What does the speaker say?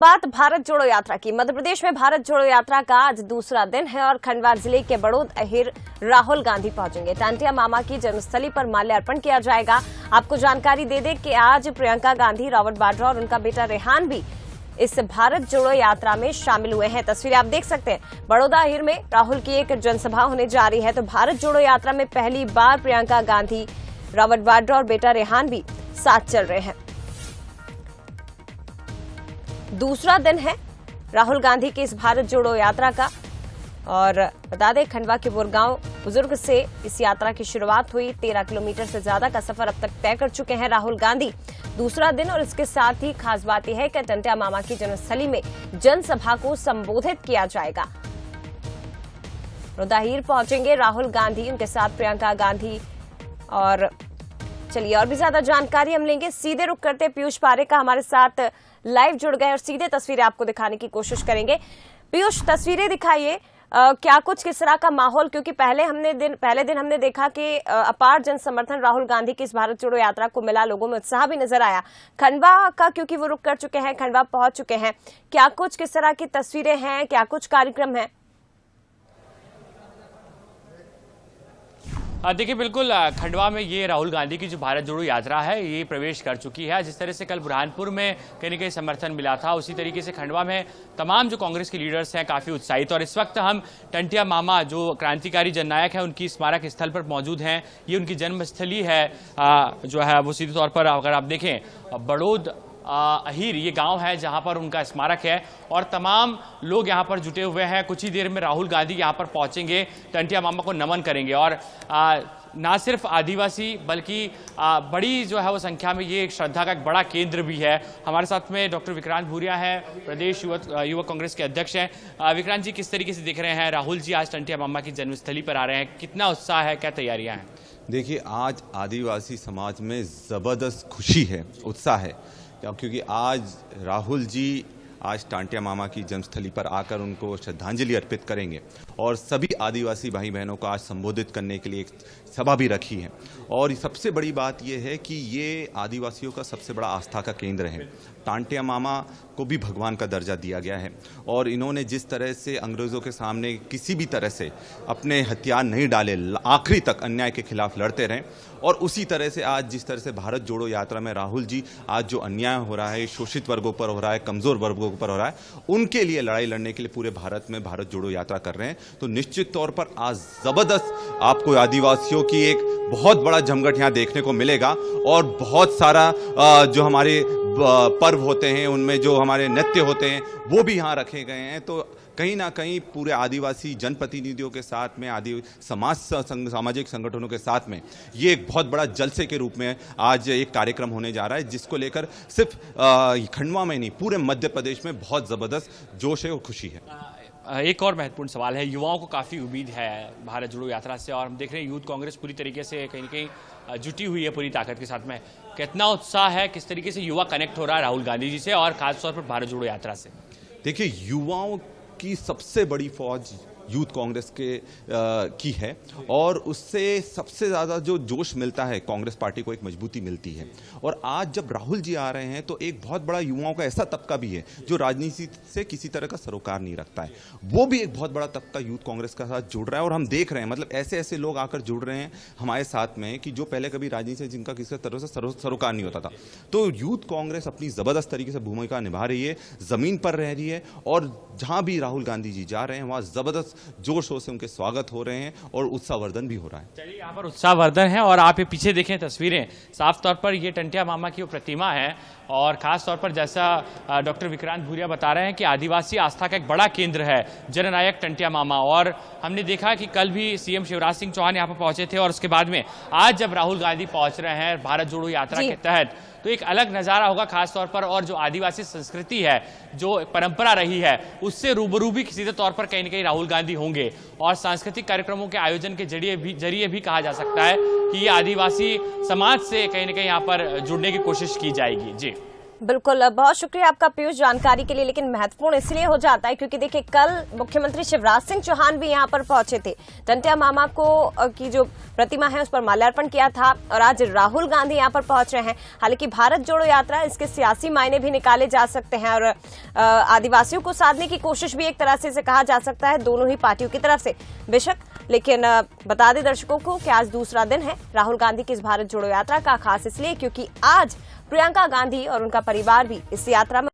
बात भारत जोड़ो यात्रा की। मध्य प्रदेश में भारत जोड़ो यात्रा का आज दूसरा दिन है और खंडवा जिले के बड़ौद अहिर राहुल गांधी पहुंचेंगे। टांटिया मामा की जन्मस्थली पर माल्यार्पण किया जाएगा। आपको जानकारी दे दें कि आज प्रियंका गांधी, रॉबर्ट वाड्रा और उनका बेटा रेहान भी इस भारत जोड़ो यात्रा में शामिल हुए हैं। तस्वीरें आप देख सकते हैं। बड़ौदा अहिर में राहुल की एक जनसभा होने जा रही है। तो भारत जोड़ो यात्रा में पहली बार प्रियंका गांधी, रॉबर्ट वाड्रा और बेटा रेहान भी साथ चल रहे हैं। दूसरा दिन है राहुल गांधी की इस भारत जोड़ो यात्रा का और बता दें खंडवा के बुरगांव बुजुर्ग से इस यात्रा की शुरुआत हुई। 13 किलोमीटर से ज्यादा का सफर अब तक तय कर चुके हैं राहुल गांधी। दूसरा दिन और इसके साथ ही खास बात यह है कि टंटिया मामा की जन्मस्थली में जनसभा को संबोधित किया जाएगा। बड़ौदा पहुंचेंगे राहुल गांधी, उनके साथ प्रियंका गांधी। और चलिए और भी ज्यादा जानकारी हम लेंगे। सीधे रुक करते पीयूष पारेख का हमारे साथ लाइव जुड़ गए और सीधे तस्वीरें आपको दिखाने की कोशिश करेंगे। पीयूष, तस्वीरें दिखाइए, क्या कुछ किस तरह का माहौल, क्योंकि पहले दिन हमने देखा कि अपार जन समर्थन राहुल गांधी की इस भारत जोड़ो यात्रा को मिला, लोगों में उत्साह भी नजर आया। खंडवा का क्योंकि वो रुक कर चुके हैं, खंडवा पहुंच चुके हैं, क्या कुछ किस तरह की तस्वीरें हैं, क्या कुछ कार्यक्रम है? देखिए, बिल्कुल खंडवा में ये राहुल गांधी की जो भारत जोड़ो यात्रा है ये प्रवेश कर चुकी है। जिस तरह से कल बुरहानपुर में कहीं न कहीं समर्थन मिला था, उसी तरीके से खंडवा में तमाम जो कांग्रेस के लीडर्स हैं काफ़ी उत्साहित। और इस वक्त हम टंटिया मामा जो क्रांतिकारी जननायक हैं उनकी स्मारक स्थल पर मौजूद हैं। ये उनकी जन्मस्थली है जो है वो सीधे तौर पर अगर आप देखें बड़ौद अहिर ये गांव है जहां पर उनका स्मारक है और तमाम लोग यहां पर जुटे हुए हैं। कुछ ही देर में राहुल गांधी यहां पर पहुंचेंगे, टंटिया मामा को नमन करेंगे। और ना सिर्फ आदिवासी बल्कि बड़ी जो है वो संख्या में ये एक श्रद्धा का एक बड़ा केंद्र भी है। हमारे साथ में डॉक्टर विक्रांत भूरिया हैं, प्रदेश युवक कांग्रेस के अध्यक्ष हैं। विक्रांत जी, किस तरीके से दिख रहे हैं राहुल जी आज टंटिया मामा की जन्मस्थली पर आ रहे हैं, कितना उत्साह है, क्या तैयारियां हैं? देखिए, आज आदिवासी समाज में जबरदस्त खुशी है, उत्साह है, क्योंकि आज राहुल जी आज टांटिया मामा की जन्मस्थली पर आकर उनको श्रद्धांजलि अर्पित करेंगे और सभी आदिवासी भाई बहनों को आज संबोधित करने के लिए एक सभा भी रखी है। और सबसे बड़ी बात यह है कि ये आदिवासियों का सबसे बड़ा आस्था का केंद्र है। टांटिया मामा को भी भगवान का दर्जा दिया गया है और इन्होंने जिस तरह से अंग्रेज़ों के सामने किसी भी तरह से अपने हथियार नहीं डाले, आखिरी तक अन्याय के खिलाफ लड़ते रहे। और उसी तरह से आज जिस तरह से भारत जोड़ो यात्रा में राहुल जी आज जो अन्याय हो रहा है, शोषित वर्गों पर हो रहा है, कमज़ोर वर्गों पर हो रहा है, उनके लिए लड़ाई लड़ने के लिए पूरे भारत में भारत जोड़ो यात्रा कर रहे हैं। तो निश्चित तौर पर आज ज़बरदस्त आपको आदिवासियों की एक बहुत बड़ा जमघट यहाँ देखने को मिलेगा। और बहुत सारा जो हमारे पर्व होते हैं उनमें जो हमारे नृत्य होते हैं वो भी यहाँ रखे गए हैं। तो कहीं ना कहीं पूरे आदिवासी जनप्रतिनिधियों के साथ में सामाजिक संगठनों के साथ में ये एक बहुत बड़ा जलसे के रूप में आज एक कार्यक्रम होने जा रहा है, जिसको लेकर सिर्फ खंडवा में नहीं पूरे मध्य प्रदेश में बहुत ज़बरदस्त जोश है और खुशी है। एक और महत्वपूर्ण सवाल है, युवाओं को काफ़ी उम्मीद है भारत जोड़ो यात्रा से और हम देख रहे हैं यूथ कांग्रेस पूरी तरीके से कहीं न कहीं जुटी हुई है पूरी ताकत के साथ में। कितना उत्साह है, किस तरीके से युवा कनेक्ट हो रहा है राहुल गांधी जी से और खासतौर पर भारत जोड़ो यात्रा से? देखिए, युवाओं की सबसे बड़ी फौज यूथ कांग्रेस की है और उससे सबसे ज़्यादा जो जोश मिलता है कांग्रेस पार्टी को, एक मजबूती मिलती है। और आज जब राहुल जी आ रहे हैं तो एक बहुत बड़ा युवाओं का ऐसा तबका भी है जो राजनीति से किसी तरह का सरोकार नहीं रखता है, वो भी एक बहुत बड़ा तबका यूथ कांग्रेस के साथ जुड़ रहा है। और हम देख रहे हैं मतलब ऐसे ऐसे लोग आकर जुड़ रहे हैं हमारे साथ में कि जो पहले कभी राजनीति से जिनका किसी तरह से सरोकार नहीं होता था। तो यूथ कांग्रेस अपनी ज़बरदस्त तरीके से भूमिका निभा रही है, ज़मीन पर रह रही है और जहाँ भी राहुल गांधी जी जा रहे हैं वहाँ ज़बरदस्त जोश से उनके स्वागत हो रहे हैं और उत्साहवर्धन भी हो रहा है। चलिए, यहाँ पर उत्साहवर्धन है और आप ये पीछे देखें तस्वीरें, साफ तौर पर ये टंटिया मामा की वो प्रतिमा है। और खास तौर पर जैसा डॉक्टर विक्रांत भूरिया बता रहे हैं कि आदिवासी आस्था का एक बड़ा केंद्र है जननायक टंटिया मामा। और हमने देखा कि कल भी सीएम शिवराज सिंह चौहान यहाँ पर पहुंचे थे और उसके बाद में आज जब राहुल गांधी पहुंच रहे हैं भारत जोड़ो यात्रा के तहत, तो एक अलग नजारा होगा खास तौर पर। और जो आदिवासी संस्कृति है, जो परंपरा रही है, उससे रूबरू भी सीधे तौर पर कहीं न कहीं राहुल गांधी होंगे। और सांस्कृतिक कार्यक्रमों के आयोजन के जरिए भी कहा जा सकता है कि ये आदिवासी समाज से कहीं न कहीं यहाँ पर जुड़ने की कोशिश की जाएगी। जी बिल्कुल, बहुत शुक्रिया आपका पीयूष जानकारी के लिए। लेकिन महत्वपूर्ण इसलिए हो जाता है क्योंकि देखिए कल मुख्यमंत्री शिवराज सिंह चौहान भी यहां पर पहुंचे थे, टंट्या मामा को की जो प्रतिमा है उस पर माल्यार्पण किया था, और आज राहुल गांधी यहां पर पहुंच रहे हैं। हालांकि भारत जोड़ो यात्रा, इसके सियासी मायने भी निकाले जा सकते हैं और आदिवासियों को साधने की कोशिश भी एक तरह से इसे कहा जा सकता है दोनों ही पार्टियों की तरफ से बेशक। लेकिन बता दें दर्शकों को कि आज दूसरा दिन है राहुल गांधी की इस भारत जोड़ो यात्रा का, खास इसलिए क्योंकि आज प्रियंका गांधी और उनका परिवार भी इस यात्रा में